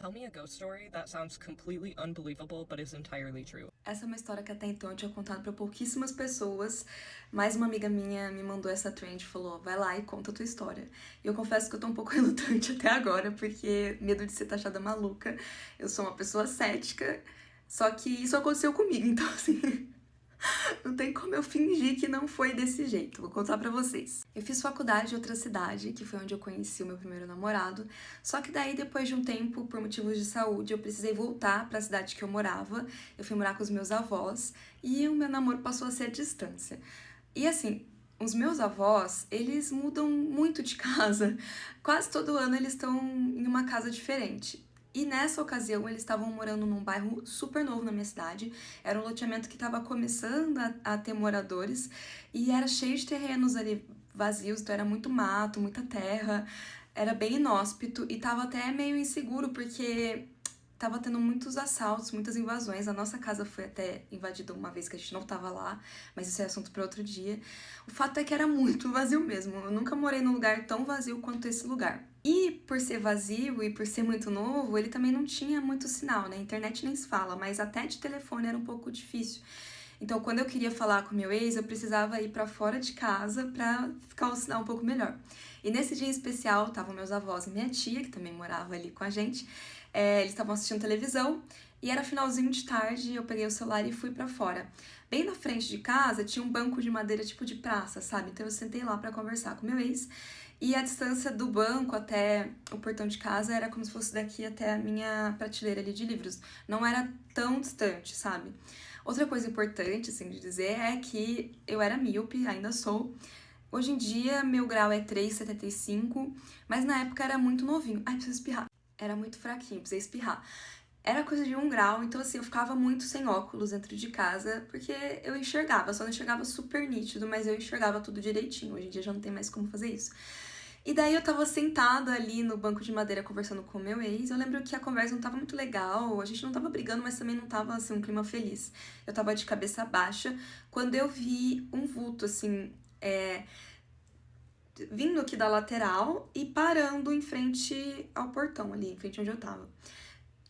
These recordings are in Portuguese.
Tell me a ghost story that sounds completely unbelievable but is entirely true. Essa é uma história que até então eu tinha contado pra pouquíssimas pessoas, mas uma amiga minha me mandou essa trend e falou, vai lá e conta a tua história. E eu confesso que eu tô um pouco relutante até agora, porque medo de ser taxada maluca, eu sou uma pessoa cética, só que isso aconteceu comigo, então assim... Não tem como eu fingir que não foi desse jeito. Vou contar pra vocês. Eu fiz faculdade em outra cidade, que foi onde eu conheci o meu primeiro namorado. Só que daí, depois de um tempo, por motivos de saúde, eu precisei voltar pra cidade que eu morava. Eu fui morar com os meus avós e o meu namoro passou a ser à distância. E assim, os meus avós, eles mudam muito de casa. Quase todo ano eles estão em uma casa diferente. E nessa ocasião eles estavam morando num bairro super novo na minha cidade. Era um loteamento que estava começando a ter moradores e era cheio de terrenos ali vazios, então era muito mato, muita terra. Era bem inóspito e tava até meio inseguro porque tava tendo muitos assaltos, muitas invasões. A nossa casa foi até invadida uma vez que a gente não tava lá, mas isso é assunto para outro dia. O fato é que era muito vazio mesmo. Eu nunca morei num lugar tão vazio quanto esse lugar. E por ser vazio e por ser muito novo, ele também não tinha muito sinal, né? A internet nem se fala, mas até de telefone era um pouco difícil. Então, quando eu queria falar com meu ex, eu precisava ir pra fora de casa pra ficar o sinal um pouco melhor. E nesse dia em especial, estavam meus avós e minha tia, que também morava ali com a gente. Eles estavam assistindo televisão e era finalzinho de tarde, eu peguei o celular e fui pra fora. Bem na frente de casa tinha um banco de madeira tipo de praça, sabe? Então eu sentei lá pra conversar com meu ex. E a distância do banco até o portão de casa era como se fosse daqui até a minha prateleira ali de livros. Não era tão distante, sabe? Outra coisa importante, assim, de dizer é que eu era míope, ainda sou. Hoje em dia, meu grau é 3,75, mas na época era muito novinho. Ai, preciso espirrar. Era muito fraquinho, precisei espirrar. Era coisa de 1 grau, então assim, eu ficava muito sem óculos dentro de casa, porque eu enxergava, só não enxergava super nítido, mas eu enxergava tudo direitinho. Hoje em dia já não tem mais como fazer isso. E daí eu tava sentada ali no banco de madeira conversando com o meu ex. Eu lembro que a conversa não tava muito legal, a gente não tava brigando, mas também não tava assim um clima feliz. Eu tava de cabeça baixa quando eu vi um vulto assim, vindo aqui da lateral e parando em frente ao portão ali, em frente onde eu tava.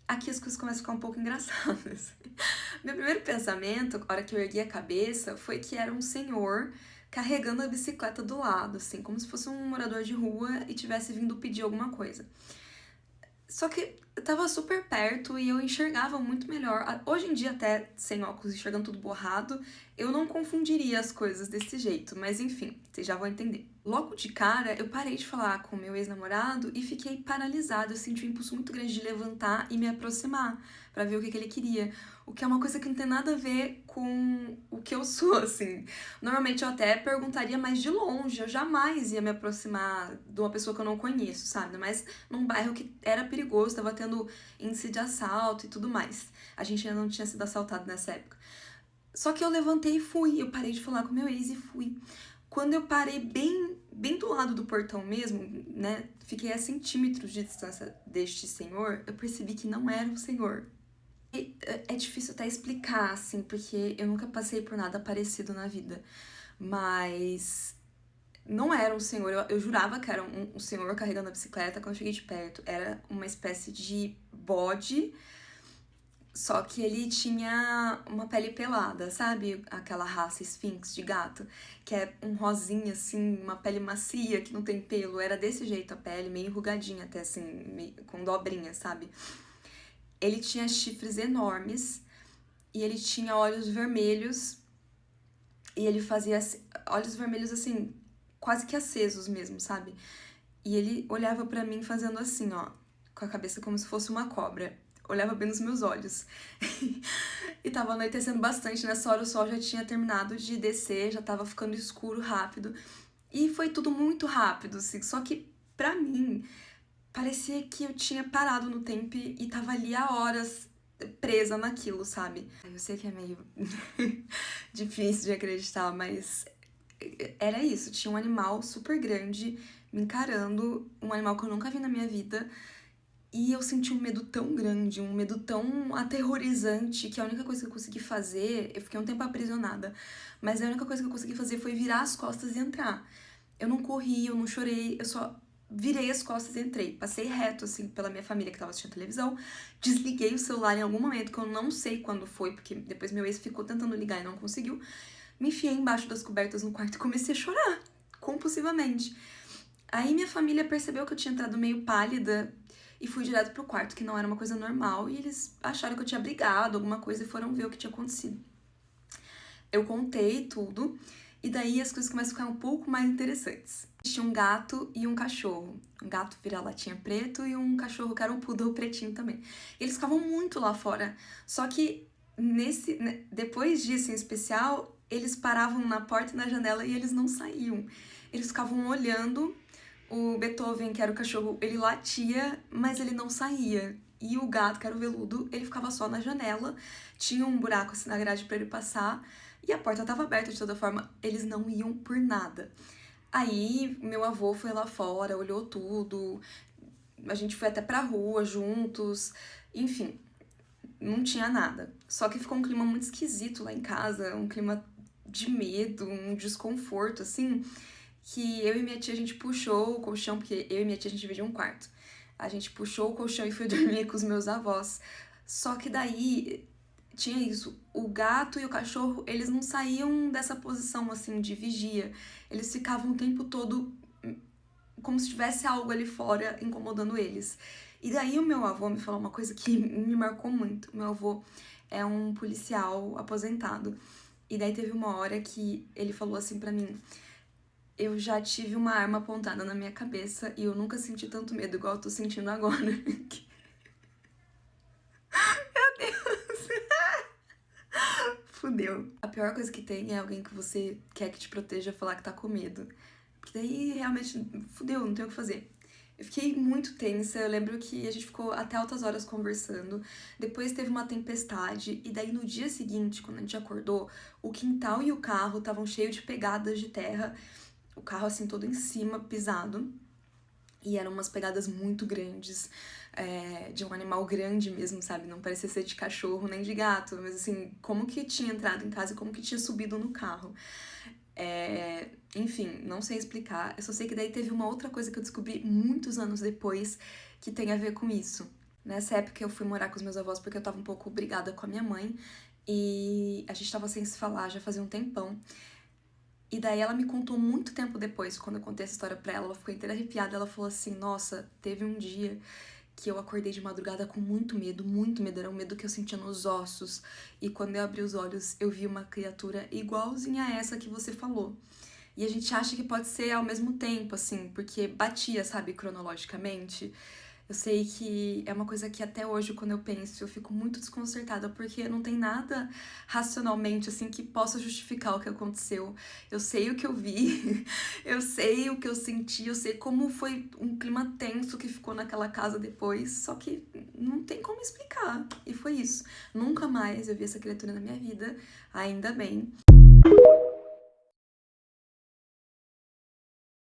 Aqui as coisas começam a ficar um pouco engraçadas. Meu primeiro pensamento, na hora que eu ergui a cabeça, foi que era um senhor carregando a bicicleta do lado, assim, como se fosse um morador de rua e tivesse vindo pedir alguma coisa. Só que eu tava super perto e eu enxergava muito melhor. Hoje em dia, até sem óculos, enxergando tudo borrado, eu não confundiria as coisas desse jeito, mas enfim, vocês já vão entender. Logo de cara, eu parei de falar com o meu ex-namorado e fiquei paralisada. Eu senti um impulso muito grande de levantar e me aproximar pra ver o que ele queria. O que é uma coisa que não tem nada a ver com o que eu sou, assim. Normalmente eu até perguntaria mais de longe, eu jamais ia me aproximar de uma pessoa que eu não conheço, sabe? Mas num bairro que era perigoso, tava tendo índice de assalto e tudo mais. A gente ainda não tinha sido assaltado nessa época. Só que eu levantei e fui, eu parei de falar com meu ex e fui. Quando eu parei bem do lado do portão mesmo, né, fiquei a centímetros de distância deste senhor, eu percebi que não era um senhor. E é difícil até explicar, assim, porque eu nunca passei por nada parecido na vida. Mas não era um senhor, eu jurava que era um senhor carregando a bicicleta quando eu cheguei de perto. Era uma espécie de bode, só que ele tinha uma pele pelada, sabe? Aquela raça Sphinx de gato, que é um rosinha, assim, uma pele macia, que não tem pelo. Era desse jeito a pele, meio enrugadinha até, assim, com dobrinha, sabe? Ele tinha chifres enormes e ele tinha olhos vermelhos e ele fazia olhos vermelhos, assim, quase que acesos mesmo, sabe? E ele olhava pra mim fazendo assim, ó, com a cabeça como se fosse uma cobra. Olhava bem nos meus olhos. E tava anoitecendo bastante. Nessa hora o sol já tinha terminado de descer, já tava ficando escuro rápido. E foi tudo muito rápido, assim. Só que, pra mim, parecia que eu tinha parado no tempo e tava ali há horas presa naquilo, sabe? Eu sei que é meio difícil de acreditar, mas era isso. Tinha um animal super grande me encarando, um animal que eu nunca vi na minha vida. E eu senti um medo tão grande, um medo tão aterrorizante, que a única coisa que eu consegui fazer, eu fiquei um tempo aprisionada, mas a única coisa que eu consegui fazer foi virar as costas e entrar. Eu não corri, eu não chorei, eu só virei as costas e entrei. Passei reto, assim, pela minha família que tava assistindo televisão. Desliguei o celular em algum momento, que eu não sei quando foi, porque depois meu ex ficou tentando ligar e não conseguiu. Me enfiei embaixo das cobertas no quarto e comecei a chorar, compulsivamente. Aí minha família percebeu que eu tinha entrado meio pálida e fui direto pro quarto, que não era uma coisa normal, e eles acharam que eu tinha brigado, alguma coisa, e foram ver o que tinha acontecido. Eu contei tudo, e daí as coisas começam a ficar um pouco mais interessantes. Tinha um gato e um cachorro. Um gato vira-latinha preto e um cachorro que era um poodle pretinho também. Eles ficavam muito lá fora. Só que depois disso em especial, eles paravam na porta e na janela e eles não saíam. Eles ficavam olhando. O Beethoven, que era o cachorro, ele latia, mas ele não saía. E o gato, que era o veludo, ele ficava só na janela. Tinha um buraco assim na grade pra ele passar. E a porta estava aberta de toda forma. Eles não iam por nada. Aí, meu avô foi lá fora, olhou tudo, a gente foi até pra rua juntos, enfim, não tinha nada. Só que ficou um clima muito esquisito lá em casa, um clima de medo, um desconforto, assim, que eu e minha tia, a gente puxou o colchão, porque eu e minha tia, a gente dividia um quarto. A gente puxou o colchão e foi dormir com os meus avós. Só que daí tinha isso, o gato e o cachorro, eles não saíam dessa posição, assim, de vigia. Eles ficavam o tempo todo como se tivesse algo ali fora incomodando eles. E daí o meu avô me falou uma coisa que me marcou muito. Meu avô é um policial aposentado. E daí teve uma hora que ele falou assim pra mim: eu já tive uma arma apontada na minha cabeça e eu nunca senti tanto medo igual eu tô sentindo agora. Meu Deus! Fudeu. A pior coisa que tem é alguém que você quer que te proteja falar que tá com medo. Porque daí realmente fudeu, não tem o que fazer. Eu fiquei muito tensa, eu lembro que a gente ficou até altas horas conversando. Depois teve uma tempestade, e daí no dia seguinte, quando a gente acordou, o quintal e o carro estavam cheios de pegadas de terra. O carro assim todo em cima, pisado. E eram umas pegadas muito grandes, de um animal grande mesmo, sabe? Não parecia ser de cachorro nem de gato, mas assim, como que tinha entrado em casa e como que tinha subido no carro. Enfim, não sei explicar. Eu só sei que daí teve uma outra coisa que eu descobri muitos anos depois que tem a ver com isso. Nessa época eu fui morar com os meus avós porque eu tava um pouco brigada com a minha mãe e a gente tava sem se falar já fazia um tempão. E daí ela me contou muito tempo depois, quando eu contei essa história pra ela ficou inteira arrepiada. Ela falou assim: nossa, teve um dia que eu acordei de madrugada com muito medo, era um medo que eu sentia nos ossos. E quando eu abri os olhos, eu vi uma criatura igualzinha a essa que você falou. E a gente acha que pode ser ao mesmo tempo, assim, porque batia, sabe, cronologicamente. Eu sei que é uma coisa que até hoje, quando eu penso, eu fico muito desconcertada, porque não tem nada racionalmente, assim, que possa justificar o que aconteceu. Eu sei o que eu vi, eu sei o que eu senti, eu sei como foi um clima tenso que ficou naquela casa depois, só que não tem como explicar. E foi isso. Nunca mais eu vi essa criatura na minha vida, ainda bem.